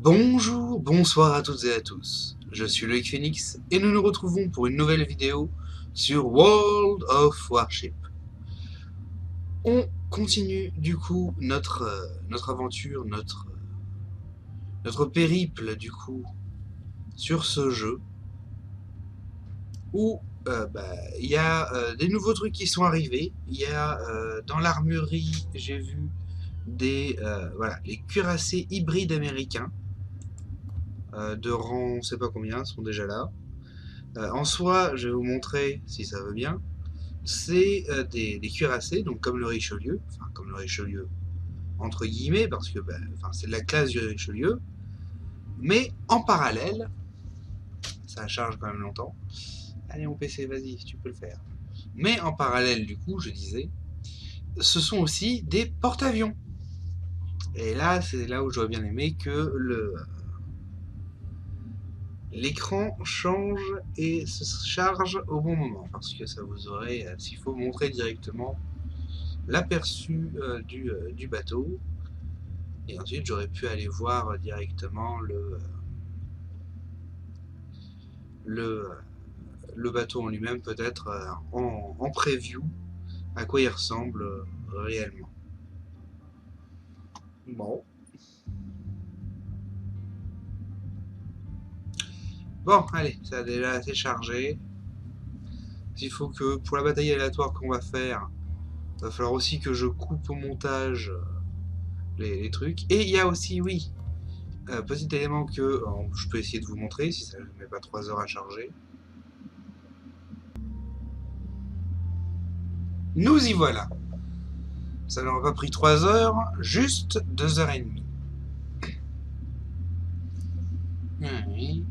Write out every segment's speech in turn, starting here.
Bonjour, bonsoir à toutes et à tous. Je suis Loïc Phoenix et nous nous retrouvons pour une nouvelle vidéo sur World of Warship. On continue du coup notre aventure, notre périple du coup sur ce jeu où il y a des nouveaux trucs qui sont arrivés. Il y a dans l'armurerie, j'ai vu les cuirassés hybrides américains de rang, on sait pas combien, sont déjà là. En soi, je vais vous montrer si ça veut bien. C'est des cuirassés, donc comme le Richelieu, enfin comme le Richelieu entre guillemets, parce que c'est de la classe du Richelieu, mais en parallèle, ça charge quand même longtemps. Allez mon PC, vas-y, tu peux le faire. Mais en parallèle, du coup, je disais, ce sont aussi des porte-avions. Et là, c'est là où j'aurais bien aimé que l'écran change et se charge au bon moment, parce que ça vous aurait, s'il faut montrer directement l'aperçu du bateau, et ensuite j'aurais pu aller voir directement le, le bateau en lui-même, peut-être en preview, à quoi il ressemble réellement. Bon. Bon, allez, ça a déjà assez chargé. Il faut que pour la bataille aléatoire qu'on va faire, il va falloir aussi que je coupe au montage les trucs. Et il y a aussi, oui, petit élément que je peux essayer de vous montrer si ça ne met pas 3 heures à charger. Nous y voilà. Ça n'aura pas pris 3 heures, juste 2 heures et demie. Oui.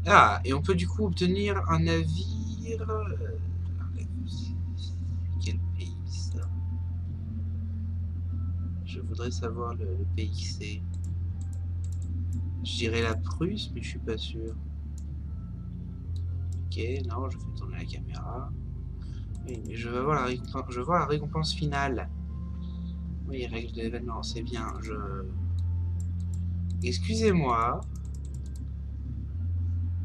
Ah, et on peut du coup obtenir un navire. Quel pays ça? Je voudrais savoir le pays que c'est. Je dirais la Prusse, mais je suis pas sûr. Ok, non, je fais tourner la caméra. Oui, mais je veux voir la récompense finale. Oui, règles de l'événement, c'est bien. Excusez-moi.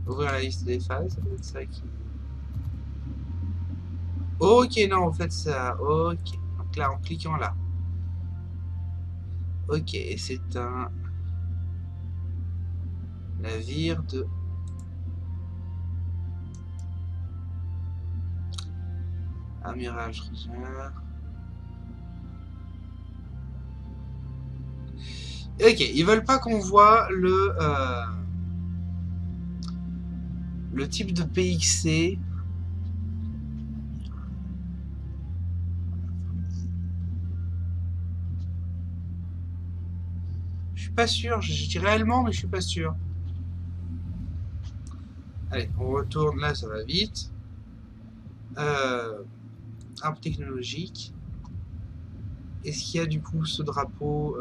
Ouvrir la liste des phases, ça doit être ça qui. Ok, non, en fait, ça. Ok. Donc là, en cliquant là. Ok, et c'est un navire de. Amiral Schreiber. Ok, ils veulent pas qu'on voit le type de PXC. Je suis pas sûr, je dis réellement, mais je suis pas sûr. Allez, on retourne là, ça va vite. Arbre technologique. Est-ce qu'il y a du coup ce drapeau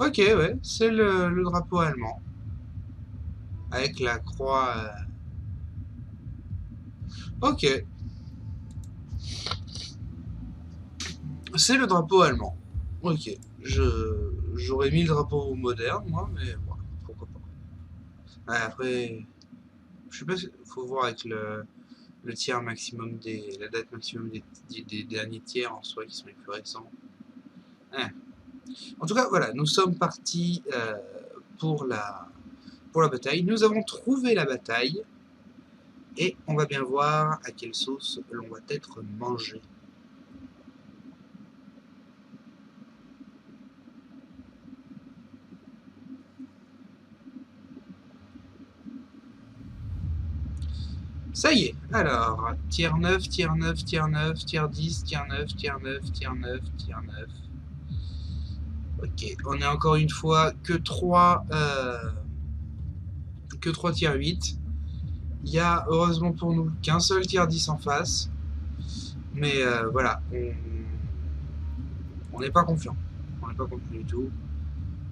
Ok, ouais, c'est le drapeau allemand. Avec la croix. Ok, c'est le drapeau allemand. Ok, j'aurais mis le drapeau moderne, moi, mais bon, pourquoi pas. Ouais, après, je sais pas, faut voir avec le tiers maximum la date maximum des derniers tiers en soi qui sont les plus récents. Ouais. En tout cas, voilà, nous sommes partis pour pour la bataille. Nous avons trouvé la bataille et on va bien voir à quelle sauce l'on va être mangé. Ça y est, alors, tiers 9, tiers 9, tiers 9, tiers 10, tiers 9, tiers 9, tiers 9, tiers 9. Ok, on est encore une fois que 3 tiers 8. Il y a heureusement pour nous qu'un seul tiers 10 en face. Mais voilà, on n'est pas confiant. On n'est pas confiant du tout.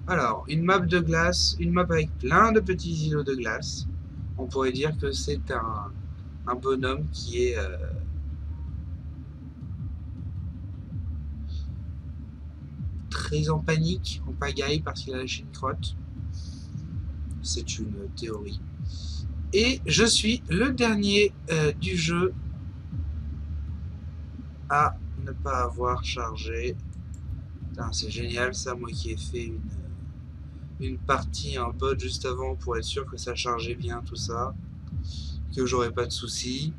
Alors, une map de glace, une map avec plein de petits îlots de glace. On pourrait dire que c'est un bonhomme qui est très en panique, en pagaille, parce qu'il a lâché une crotte. c'est une théorie. Et je suis le dernier du jeu à ne pas avoir chargé. C'est génial ça, moi qui ai fait une partie en bot juste avant pour être sûr que ça chargeait bien tout ça, que j'aurais pas de soucis.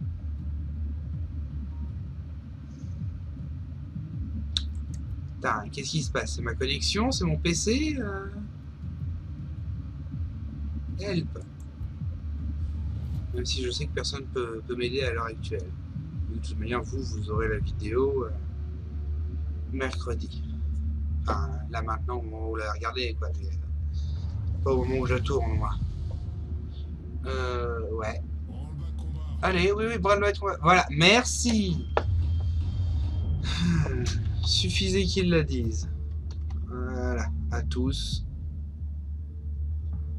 Qu'est-ce qui se passe? C'est ma connexion? C'est mon PC? Help. Même si je sais que personne peut m'aider à l'heure actuelle. De toute manière, vous aurez la vidéo mercredi. Enfin, là maintenant, au moment où vous la regardez, quoi. Mais, pas au moment où je la tourne, moi. Ouais. Allez, oui, oui, bras de combat. Voilà, merci. Suffisait qu'ils la disent. Voilà, à tous.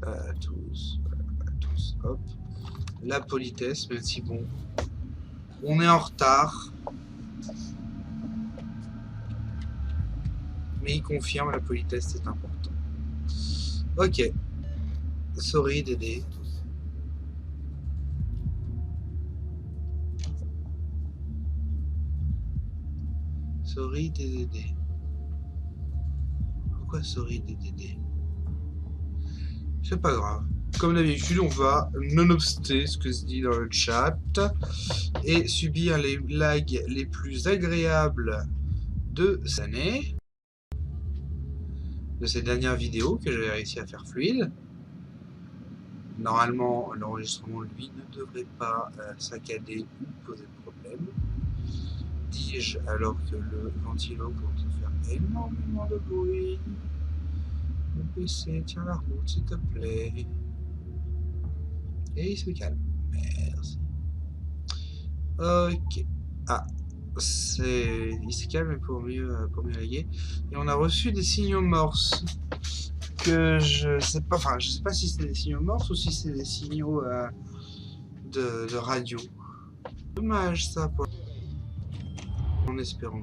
À tous. À tous. Hop. La politesse, même si bon, on est en retard. Mais il confirme, la politesse, c'est important. Ok. Sorry, Dédé. Sorry, Dédé. Pourquoi sorry, Dédé? C'est pas grave. Comme d'habitude, on va, nonobstant ce que se dit dans le chat, et subir les lags les plus agréables de cette année, de ces dernières vidéos que j'ai réussi à faire fluide. Normalement, l'enregistrement, lui, ne devrait pas saccader ou poser de problème. Dis-je alors que le ventilo commence à faire énormément de bruit. Le PC tient la route, s'il te plaît. Et il se calme. Merci. Ok. Ah, il se calme pour mieux laguer. Et on a reçu des signaux morses que je sais pas. Enfin, je sais pas si c'est des signaux morses ou si c'est des signaux de radio. Dommage ça, en espérant.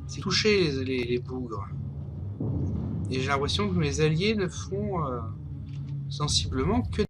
C'est toucher les bougres. Et j'ai l'impression que mes alliés ne font sensiblement que.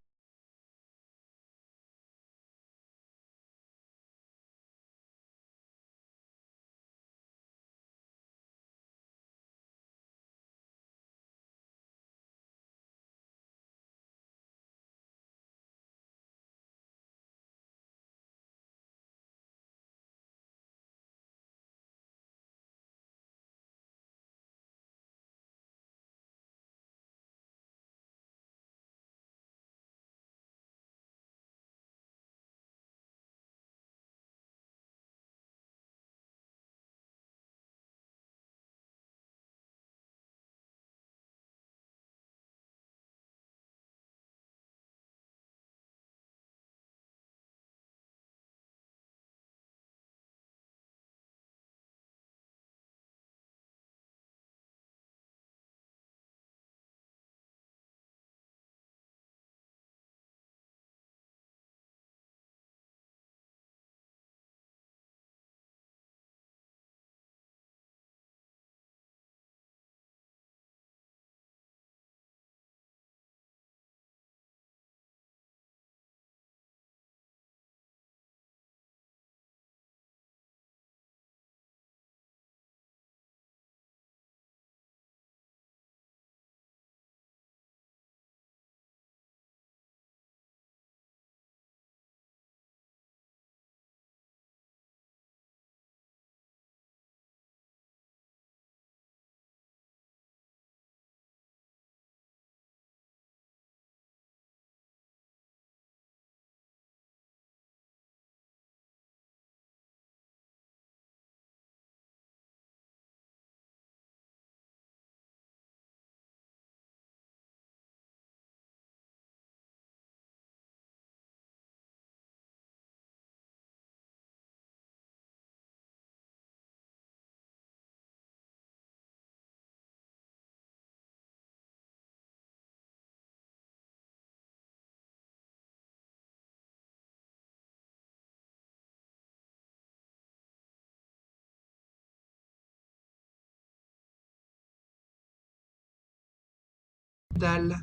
Dalle.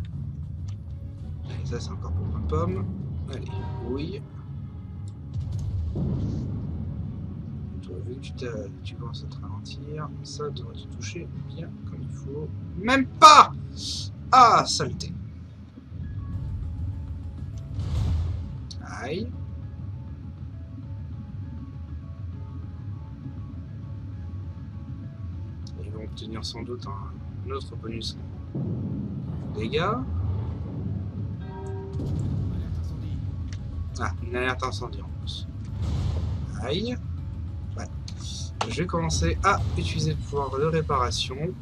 Allez, ça c'est encore pour ma pomme. Allez, oui. Toi, vu que tu commences à te ralentir, ça devrait te toucher bien comme il faut. Même pas! Ah, saleté. Aïe. Ils vont obtenir sans doute un autre bonus dégâts. Ah, une alerte incendie en plus. Aïe. Ouais. Je vais commencer à utiliser le pouvoir de réparation.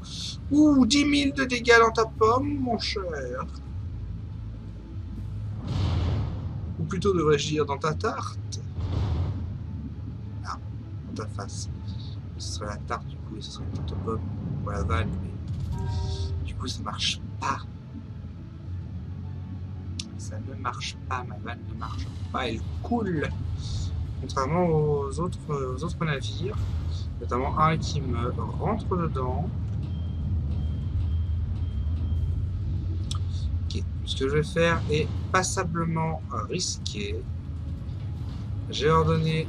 Ouh, 10 000 de dégâts dans ta pomme, mon cher. Ou plutôt devrais-je dire dans ta tarte. Ah, dans ta face. Ce serait la tarte du coup et ce serait une tarte aux pommes ou la vanne, mais du coup ça marche pas. Ça ne marche pas, ma vanne ne marche pas, elle coule. Contrairement aux autres navires, notamment un qui me rentre dedans. Ok, ce que je vais faire est passablement risqué. J'ai ordonné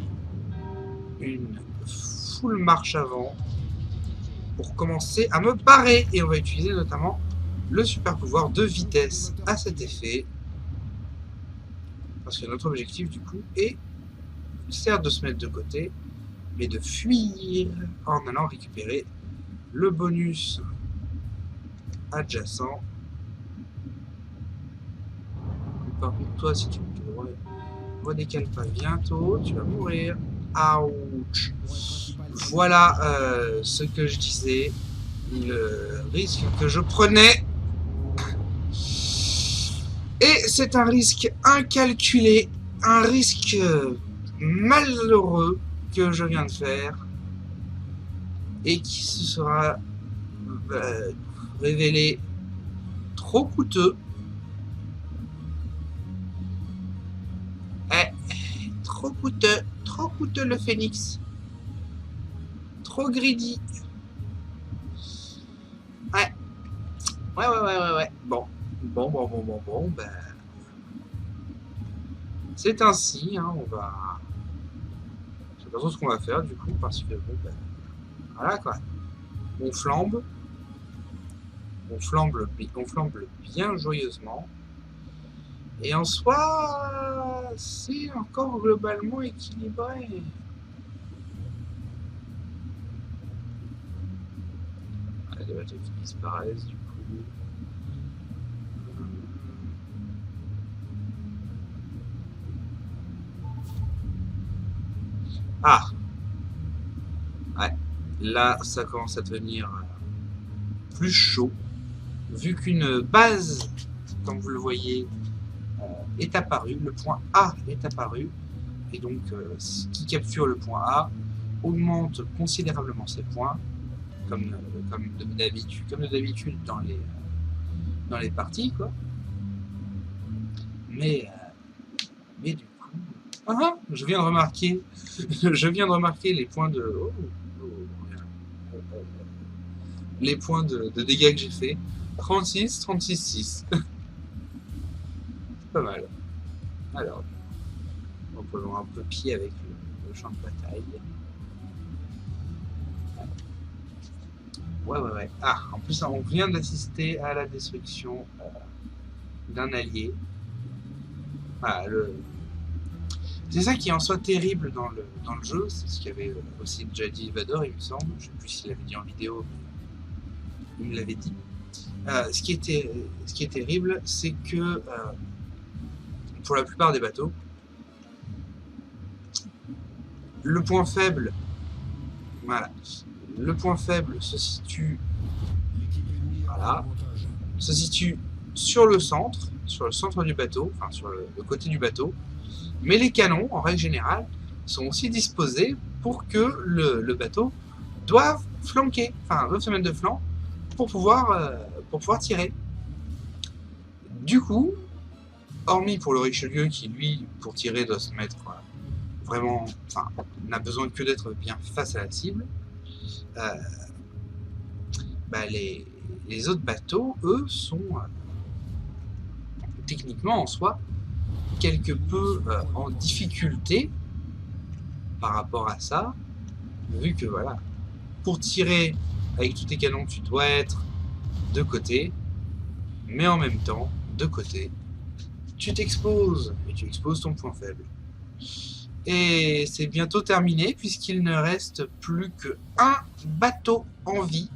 une full marche avant pour commencer à me barrer et on va utiliser notamment le super pouvoir de vitesse à cet effet. Parce que notre objectif du coup est certes de se mettre de côté, mais de fuir en allant récupérer le bonus adjacent. Par contre, toi, si tu ne redécales pas bientôt, tu vas mourir. Ouch. Voilà ce que je disais, le risque que je prenais. Et c'est un risque incalculé, un risque malheureux que je viens de faire et qui se sera révélé trop coûteux. Trop coûteux le phénix. Trop greedy. Ouais. Ouais. Bon, ben... C'est ainsi, hein, on va... Je sais pas trop ce qu'on va faire du coup, parce que bon, ben... Voilà quoi. On flambe bien joyeusement. Et en soi, c'est encore globalement équilibré. Voilà, les bateaux qui disparaissent du coup. Ah! Ouais. Là, ça commence à devenir plus chaud. Vu qu'une base, comme vous le voyez, est apparu, le point A est apparu, et donc ce qui capture le point A augmente considérablement ses points, comme de d'habitude dans les parties, quoi. Mais du coup, je viens de remarquer les points de les points de dégâts que j'ai fait. 36, 6. C'est pas mal. Alors, on peut un peu pied avec le champ de bataille. Ouais. Ah, en plus, on vient d'assister à la destruction d'un allié. Voilà, c'est ça qui est en soi terrible dans le jeu, c'est ce qu'avait aussi déjà dit Vador, il me semble. Je sais plus s'il l'avait dit en vidéo, mais il me l'avait dit. Ce qui est terrible, c'est que pour la plupart des bateaux, le point faible, voilà, le point faible se situe, se situe sur le centre du bateau, enfin sur le côté du bateau, mais les canons, en règle générale, sont aussi disposés pour que le bateau doive flanquer, enfin doive se mettre de flanc pour pouvoir tirer. Du coup, hormis pour le Richelieu qui lui, pour tirer, doit se mettre vraiment, enfin, n'a besoin que d'être bien face à la cible, les autres bateaux, eux, sont techniquement en soi quelque peu en difficulté par rapport à ça, vu que voilà, pour tirer avec tous tes canons, tu dois être de côté, mais en même temps, de côté, tu t'exposes, et tu exposes ton point faible. Et c'est bientôt terminé, puisqu'il ne reste plus qu'un bateau en vie.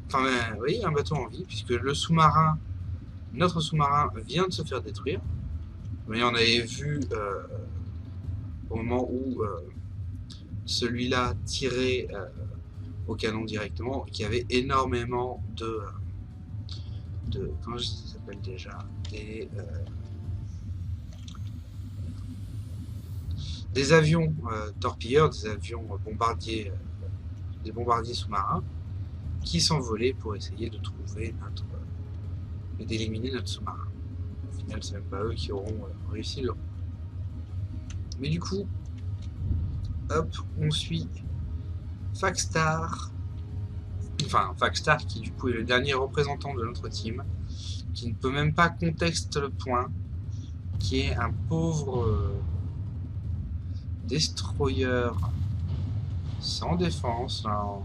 Enfin, oui, un bateau en vie, puisque le sous-marin, notre sous-marin, vient de se faire détruire. Mais on avait vu au moment où celui-là tirait au canon directement, qu'il y avait énormément de comment ça s'appelle déjà, des avions torpilleurs, des avions bombardiers, des bombardiers sous-marins qui s'envolaient pour essayer de trouver notre et d'éliminer notre sous-marin. Au final, c'est même pas eux qui auront réussi leur. Mais du coup, hop, on suit Fagstar, enfin Fagstar qui du coup est le dernier représentant de notre team, qui ne peut même pas contester le point, qui est un pauvre destroyer sans défense, dans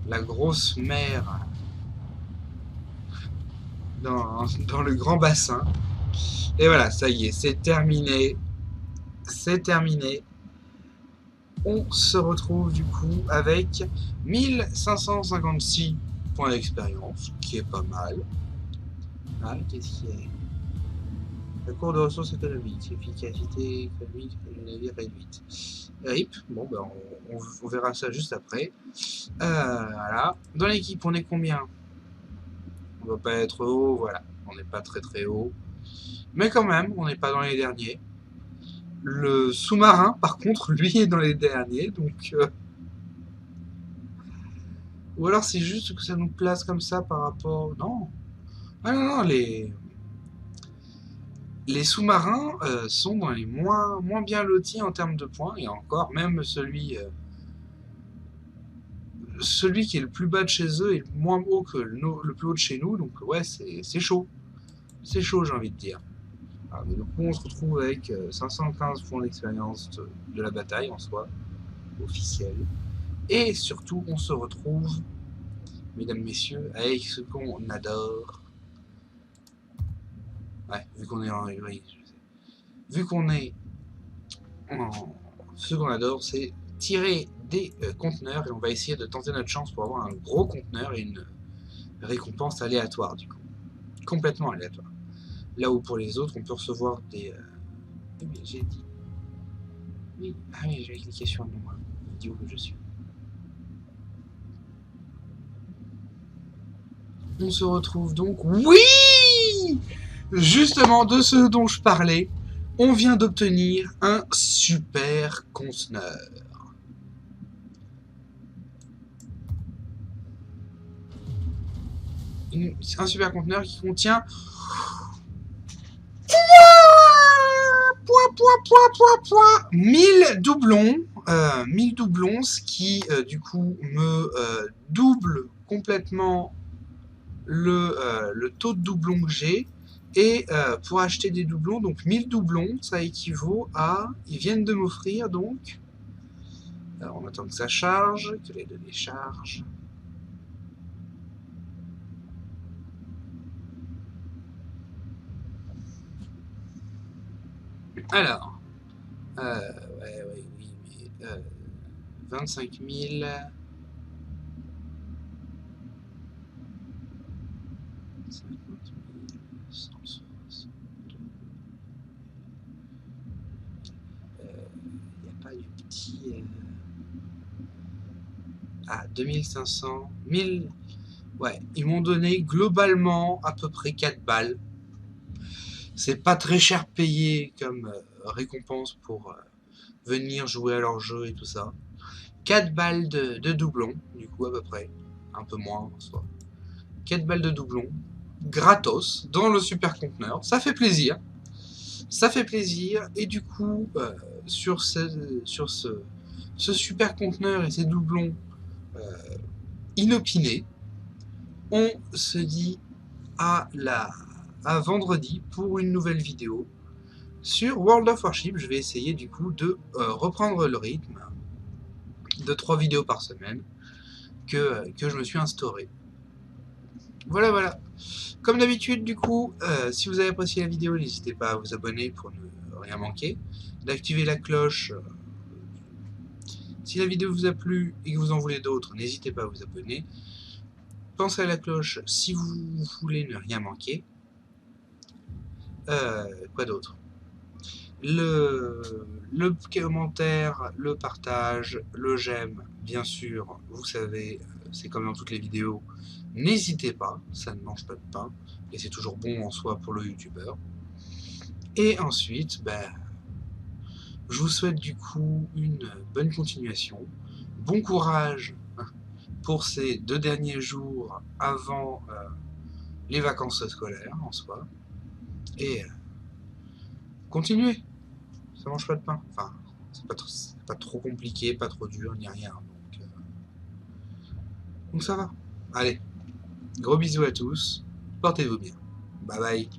la grosse mer, dans le grand bassin. Et voilà, ça y est, c'est terminé. C'est terminé. On se retrouve du coup avec 1556 points d'expérience, qui est pas mal. Ah, qu'est-ce qu'il y a? La cour de ressources économiques, efficacité économique du navire réduite. RIP, bon ben on verra ça juste après. Voilà. Dans l'équipe, on est combien? On va pas être haut, voilà. On n'est pas très très haut. Mais quand même, on n'est pas dans les derniers. Le sous-marin, par contre, lui est dans les derniers, donc... Ou alors c'est juste que ça nous place comme ça par rapport... Non. Ah non, non, les sous-marins sont dans les moins bien lotis en termes de points, et encore, même celui qui est le plus bas de chez eux est moins haut que le plus haut de chez nous, donc ouais, c'est chaud. C'est chaud, j'ai envie de dire. Alors, mais du coup, on se retrouve avec 515 points d'expérience de la bataille en soi, officielle. Et surtout, on se retrouve, mesdames, messieurs, avec ce qu'on adore. Ouais, vu qu'on est en... Oui, je sais. Vu qu'on est en... Ce qu'on adore, c'est tirer des conteneurs, et on va essayer de tenter notre chance pour avoir un gros conteneur et une récompense aléatoire, du coup. Complètement aléatoire. Là où pour les autres, on peut recevoir des... Oui, mais j'ai dit... Oui, ah oui, j'ai cliqué sur le nom, hein. Idiot que je suis. On se retrouve donc... Oui! Justement, de ce dont je parlais, on vient d'obtenir un super conteneur. Un super conteneur qui contient... 1000 doublons. 1000 doublons, ce qui, du coup, me double complètement le taux de doublons que j'ai. Et pour acheter des doublons, donc 1000 doublons, ça équivaut à... Ils viennent de m'offrir, donc... Alors, on attend que ça charge, que les données chargent. Alors, ouais, oui, mais 25 000... Ah, 2500, 1000... Ouais, ils m'ont donné globalement à peu près 4 balles. C'est pas très cher payé comme récompense pour venir jouer à leur jeu et tout ça. 4 balles de doublons, du coup à peu près. Un peu moins en soi. 4 balles de doublons, gratos, dans le super conteneur. Ça fait plaisir. Ça fait plaisir. Et du coup, sur ce super conteneur et ces doublons inopinés, on se dit à la à vendredi pour une nouvelle vidéo sur World of Warship. Je vais essayer du coup de reprendre le rythme de 3 vidéos par semaine que je me suis instauré. Voilà, voilà. Comme d'habitude, du coup, si vous avez apprécié la vidéo, n'hésitez pas à vous abonner pour ne rien manquer, d'activer la cloche. Si la vidéo vous a plu et que vous en voulez d'autres, n'hésitez pas à vous abonner. Pensez à la cloche si vous voulez ne rien manquer. Quoi d'autre? Le commentaire, le partage, le j'aime, bien sûr, vous savez, c'est comme dans toutes les vidéos. N'hésitez pas, ça ne mange pas de pain, et c'est toujours bon en soi pour le youtubeur. Et ensuite, ben, je vous souhaite du coup une bonne continuation. Bon courage pour ces 2 derniers jours avant les vacances scolaires en soi. Et continuez, ça mange pas de pain. Enfin, c'est pas trop compliqué, pas trop dur, ni rien. Donc ça va. Allez, gros bisous à tous, portez-vous bien. Bye bye.